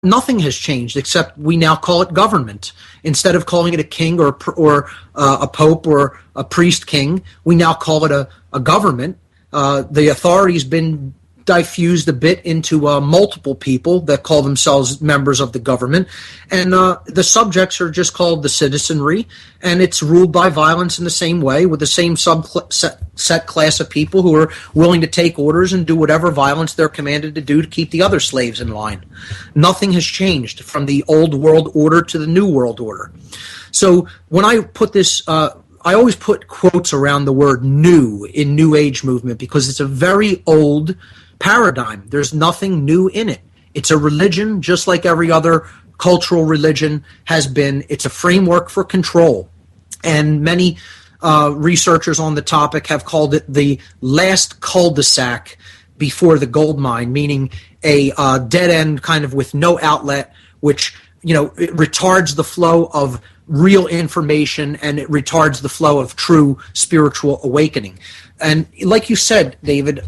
nothing has changed except we now call it government. Instead of calling it a king or a pope or a priest king, we now call it a government. The authority's been diffused a bit into multiple people that call themselves members of the government, and the subjects are just called the citizenry, and it's ruled by violence in the same way, with the same set class of people who are willing to take orders and do whatever violence they're commanded to do to keep the other slaves in line. Nothing has changed from the old world order to the new world order. So when I put this, I always put quotes around the word new in New Age movement, because it's a very old paradigm. There's nothing new in it. It's a religion just like every other cultural religion has been. It's a framework for control. And many researchers on the topic have called it the last cul-de-sac before the gold mine, meaning a dead end kind of with no outlet, which, it retards the flow of real information, and it retards the flow of true spiritual awakening. And like you said, David,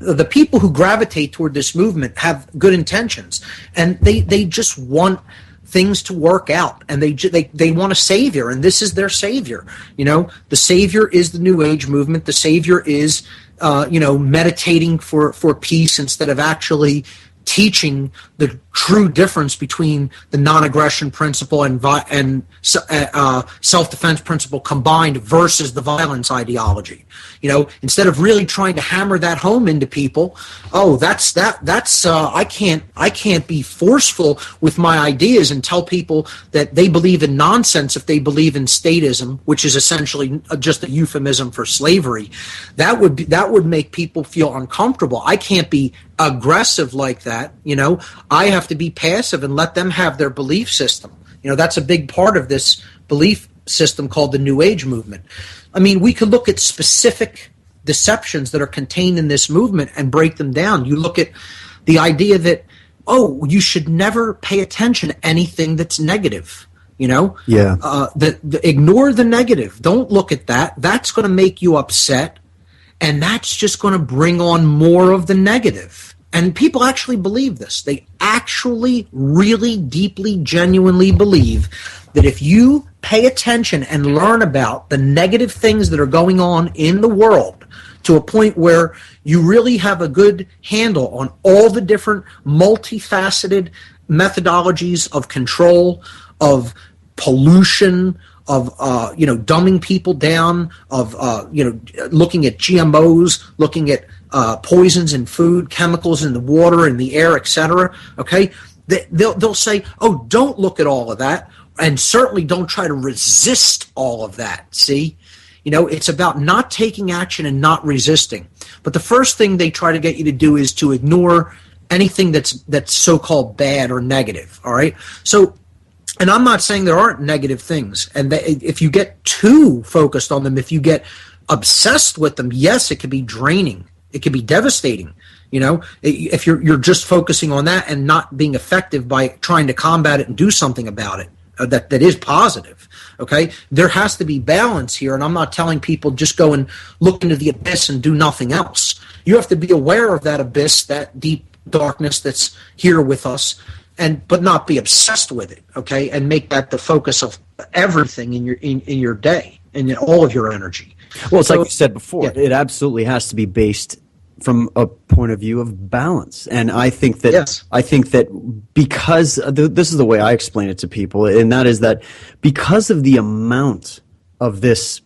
the people who gravitate toward this movement have good intentions, and they just want things to work out, and they want a savior, and this is their savior. The savior is the New Age movement. The savior is meditating for peace instead of actually teaching the true difference between the non-aggression principle and self-defense principle combined versus the violence ideology. Instead of really trying to hammer that home into people, I can't be forceful with my ideas and tell people that they believe in nonsense if they believe in statism, which is essentially just a euphemism for slavery. That would make people feel uncomfortable. I can't be aggressive like that. I have to be passive and let them have their belief system. That's a big part of this belief system called the New Age movement. I mean, we could look at specific deceptions that are contained in this movement and break them down. You look at the idea that, you should never pay attention to anything that's negative. Yeah. Ignore the negative. Don't look at that. That's going to make you upset, and that's just going to bring on more of the negative. And people actually believe this. They actually really deeply, genuinely believe that if you pay attention and learn about the negative things that are going on in the world to a point where you really have a good handle on all the different multifaceted methodologies of control, of pollution, of dumbing people down, of looking at GMOs, looking at poisons in food, chemicals in the water, in the air, etc. Okay, they'll say, don't look at all of that, and certainly don't try to resist all of that. See, it's about not taking action and not resisting. But the first thing they try to get you to do is to ignore anything that's so-called bad or negative. All right, so. And I'm not saying there aren't negative things. And if you get too focused on them, if you get obsessed with them, yes, it can be draining. It can be devastating. If you're just focusing on that and not being effective by trying to combat it and do something about it that is positive. Okay, there has to be balance here. And I'm not telling people just go and look into the abyss and do nothing else. You have to be aware of that abyss, that deep darkness that's here with us. But not be obsessed with it, okay, and make that the focus of everything in your day and in all of your energy. Well, it's like you said before, it absolutely has to be based from a point of view of balance, and I think that because this is the way I explain it to people, and that is that because of the amount of this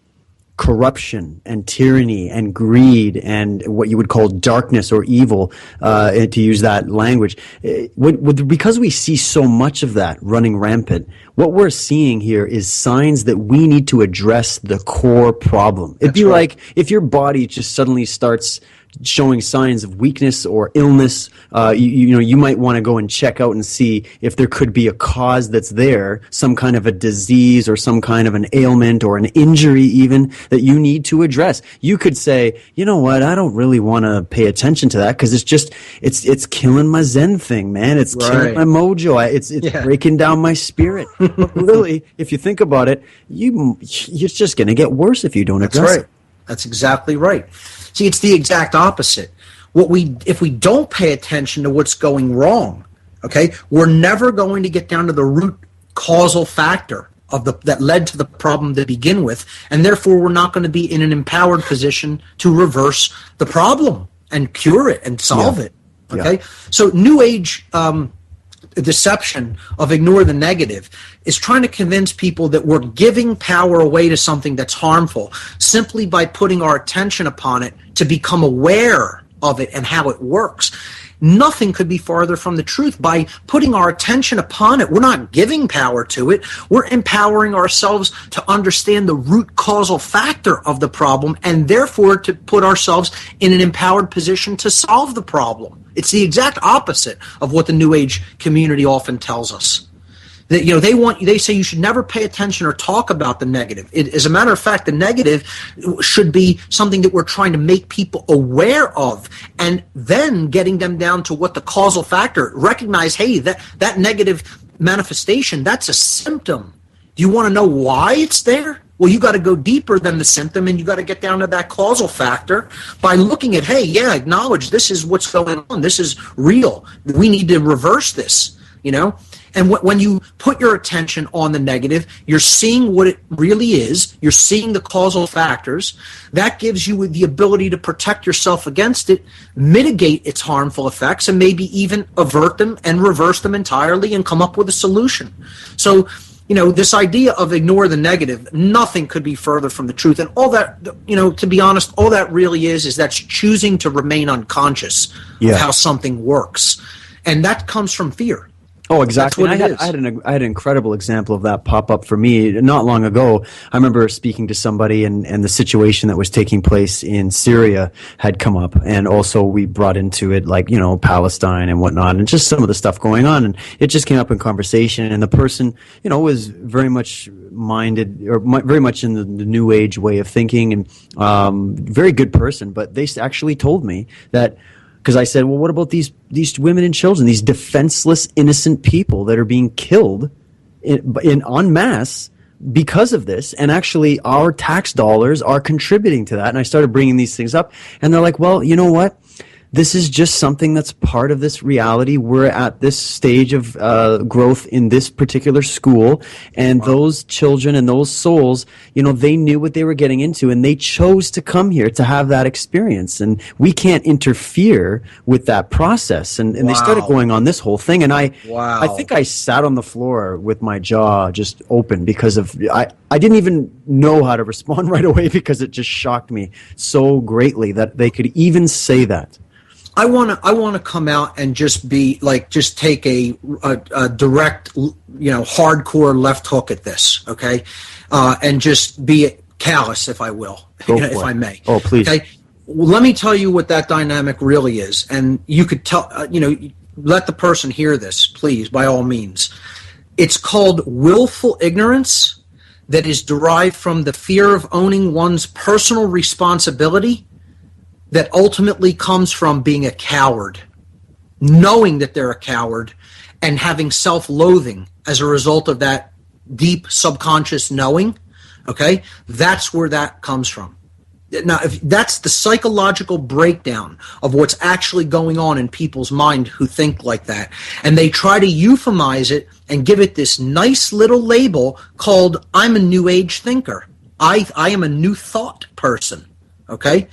corruption and tyranny and greed and what you would call darkness or evil, to use that language, because we see so much of that running rampant, what we're seeing here is signs that we need to address the core problem. It'd be like if your body just suddenly starts showing signs of weakness or illness, you might want to go and check out and see if there could be a cause that's there, some kind of a disease or some kind of an ailment or an injury even that you need to address. You could say, you know what, I don't really want to pay attention to that because it's killing my Zen thing, man. It's killing my mojo. It's breaking down my spirit. But really, if you think about it, you're just going to get worse if you don't address it. That's exactly right. See, it's the exact opposite. If we don't pay attention to what's going wrong, Okay? We're never going to get down to the root causal factor that led to the problem to begin with, and therefore we're not going to be in an empowered position to reverse the problem and cure it and solve it. Okay? So New Age deception of ignore the negative is trying to convince people that we're giving power away to something that's harmful simply by putting our attention upon it to become aware of it and how it works. Nothing could be farther from the truth. By putting our attention upon it, we're not giving power to it. We're empowering ourselves to understand the root causal factor of the problem and therefore to put ourselves in an empowered position to solve the problem. It's the exact opposite of what the New Age community often tells us. That, they say you should never pay attention or talk about the negative. As a matter of fact, the negative should be something that we're trying to make people aware of, and then getting them down to what the causal factor. Recognize, hey, that negative manifestation, that's a symptom. Do you want to know why it's there? Well, you got to go deeper than the symptom, and you got to get down to that causal factor by looking at, hey, acknowledge this is what's going on. This is real. We need to reverse this, And when you put your attention on the negative, you're seeing what it really is. You're seeing the causal factors. That gives you the ability to protect yourself against it, mitigate its harmful effects, and maybe even avert them and reverse them entirely and come up with a solution. So, this idea of ignore the negative, nothing could be further from the truth. And all that, to be honest, all that really is that's choosing to remain unconscious of how something works. And that comes from fear. Oh, exactly. I had an incredible example of that pop up for me not long ago. I remember speaking to somebody and the situation that was taking place in Syria had come up. And also we brought into it Palestine and whatnot and just some of the stuff going on. And it just came up in conversation. And the person, was very much minded or very much in the New Age way of thinking and very good person. But they actually told me that, because I said, well, what about these women and children, these defenseless, innocent people that are being killed en masse because of this? And actually, our tax dollars are contributing to that. And I started bringing these things up. And they're like, well, you know what? This is just something that's part of this reality. We're at this stage of growth in this particular school, and those children and those souls, they knew what they were getting into, and they chose to come here to have that experience, and we can't interfere with that process. And they started going on this whole thing, and I think I sat on the floor with my jaw just open because of I didn't even know how to respond right away because it just shocked me so greatly that they could even say that. I want to come out and just be just take a direct, hardcore left hook at this, okay, and just be callous, if I will, if I may. Oh, please. Okay, well, let me tell you what that dynamic really is, and you could tell, let the person hear this, please, by all means. It's called willful ignorance that is derived from the fear of owning one's personal responsibility that ultimately comes from being a coward, knowing that they're a coward, and having self-loathing as a result of that deep subconscious knowing, okay? That's where that comes from. Now, if that's the psychological breakdown of what's actually going on in people's mind who think like that, and they try to euphemize it and give it this nice little label called, I'm a New Age thinker. I am a new thought person, okay?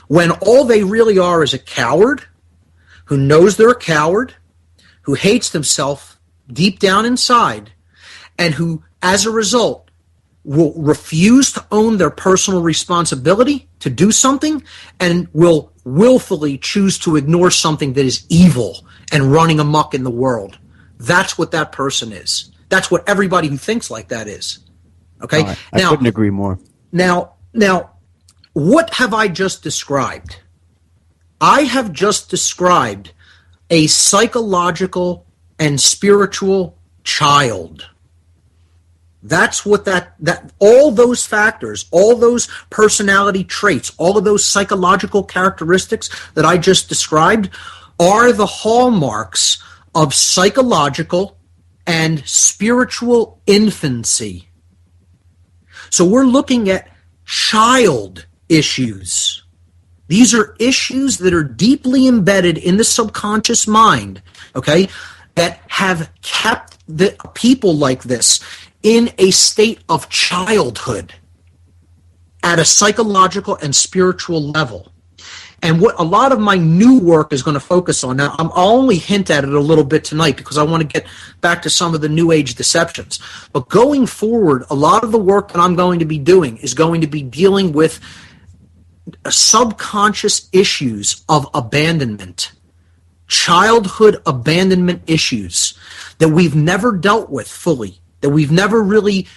When all they really are is a coward who knows they're a coward, who hates themselves deep down inside, and who, as a result, will refuse to own their personal responsibility to do something and will willfully choose to ignore something that is evil and running amok in the world. That's what that person is. That's what everybody who thinks like that is. Okay? Right. I couldn't agree more. Now, what have I just described? I have just described a psychological and spiritual child. That's what that all those factors, all those personality traits, all of those psychological characteristics that I just described are the hallmarks of psychological and spiritual infancy. So we're looking at child issues. These are issues that are deeply embedded in the subconscious mind, okay? that have kept the people like this in a state of childhood at a psychological and spiritual level. And what a lot of my new work is going to focus on, now I'll only hint at it a little bit tonight because I want to get back to some of the New Age deceptions. But going forward, a lot of the work that I'm going to be doing is going to be dealing with subconscious issues of abandonment, childhood abandonment issues that we've never dealt with fully, that we've never really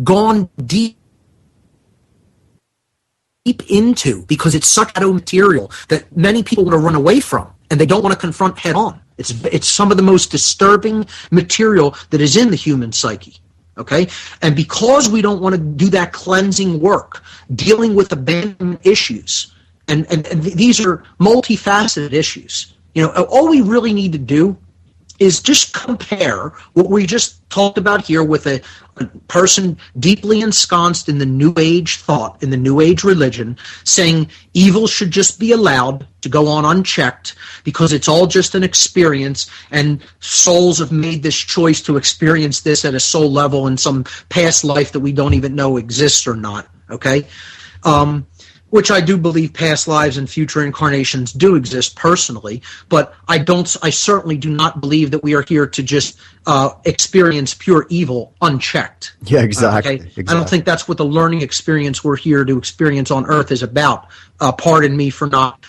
gone deep into, because it's such shadow material that many people want to run away from and they don't want to confront head on. It's some of the most disturbing material that is in the human psyche. Okay? And because we don't want to do that cleansing work, dealing with abandonment issues, and these are multifaceted issues, all we really need to do is just compare what we just talked about here with a person deeply ensconced in the New Age thought, in the New Age religion, saying evil should just be allowed to go on unchecked because it's all just an experience and souls have made this choice to experience this at a soul level in some past life that we don't even know exists or not, okay? Which I do believe past lives and future incarnations do exist personally, but I certainly do not believe that we are here to just experience pure evil unchecked. Yeah, exactly. Exactly. I don't think that's what the learning experience we're here to experience on Earth is about. Pardon me for not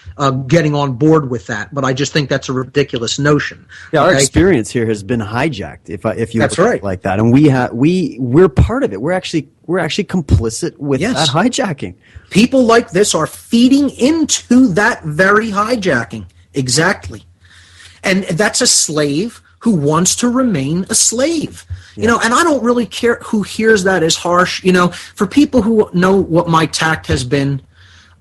getting on board with that, but I just think that's a ridiculous notion. Yeah, our experience here has been hijacked. If you that's look right. at it like that, and we're part of it. We're actually complicit with that hijacking. People like this are feeding into that very hijacking. Exactly. And that's a slave who wants to remain a slave. And I don't really care who hears that as harsh. For people who know what my tact has been,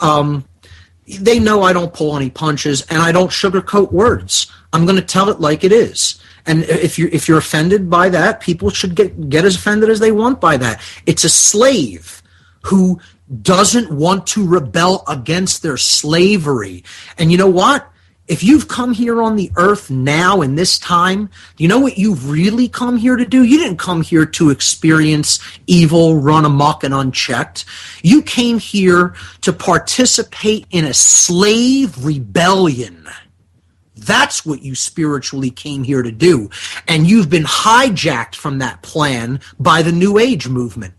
they know I don't pull any punches and I don't sugarcoat words. I'm going to tell it like it is. And if you're offended by that, people should get as offended as they want by that. It's a slave who doesn't want to rebel against their slavery. And you know what? If you've come here on the earth now in this time, do you know what you've really come here to do? You didn't come here to experience evil, run amok and unchecked. You came here to participate in a slave rebellion. That's what you spiritually came here to do. And you've been hijacked from that plan by the New Age movement.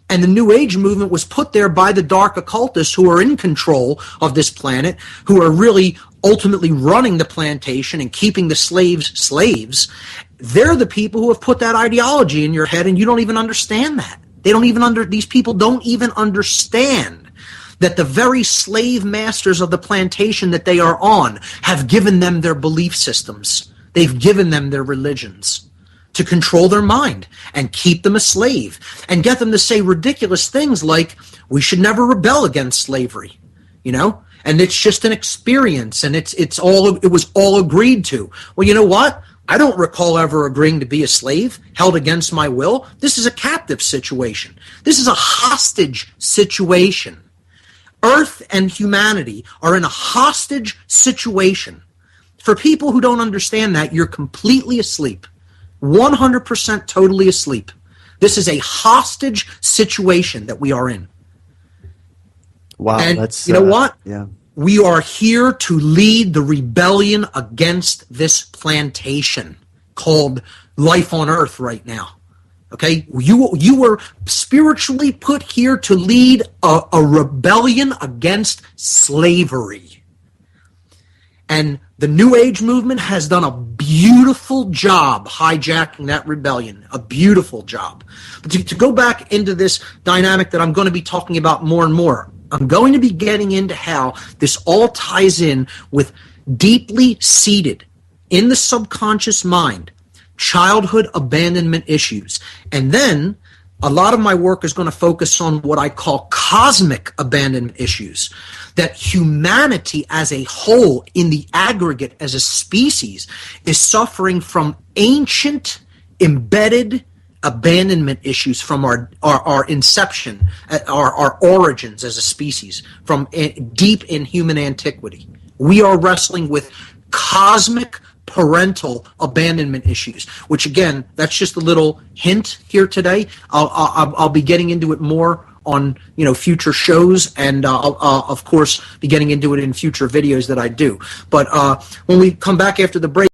And the New Age movement was put there by the dark occultists who are in control of this planet, who are really ultimately running the plantation and keeping the slaves. They're the people who have put that ideology in your head, and you don't even understand that. These people don't even understand that the very slave masters of the plantation that they are on have given them their belief systems. They've given them their religions to control their mind and keep them a slave and get them to say ridiculous things like, we should never rebel against slavery, and it's just an experience and it was all agreed to. Well, you know what? I don't recall ever agreeing to be a slave held against my will. This is a captive situation. This is a hostage situation. Earth and humanity are in a hostage situation. For people who don't understand that, you're completely asleep. 100% totally asleep. This is a hostage situation that we are in. Wow. And that's, you know what? Yeah. We are here to lead the rebellion against this plantation called life on Earth right now. Okay? You were spiritually put here to lead a rebellion against slavery. And the New Age movement has done a beautiful job hijacking that rebellion, a beautiful job. But to go back into this dynamic that I'm going to be talking about more and more, I'm going to be getting into how this all ties in with deeply seated in the subconscious mind, childhood abandonment issues. And then a lot of my work is going to focus on what I call cosmic abandonment issues, that humanity as a whole, in the aggregate as a species, is suffering from ancient, embedded abandonment issues from our inception, our origins as a species, from deep in human antiquity. We are wrestling with cosmic parental abandonment issues, which again, that's just a little hint here today. I'll be getting into it more on future shows, and I'll of course be getting into it in future videos that I do. But when we come back after the break,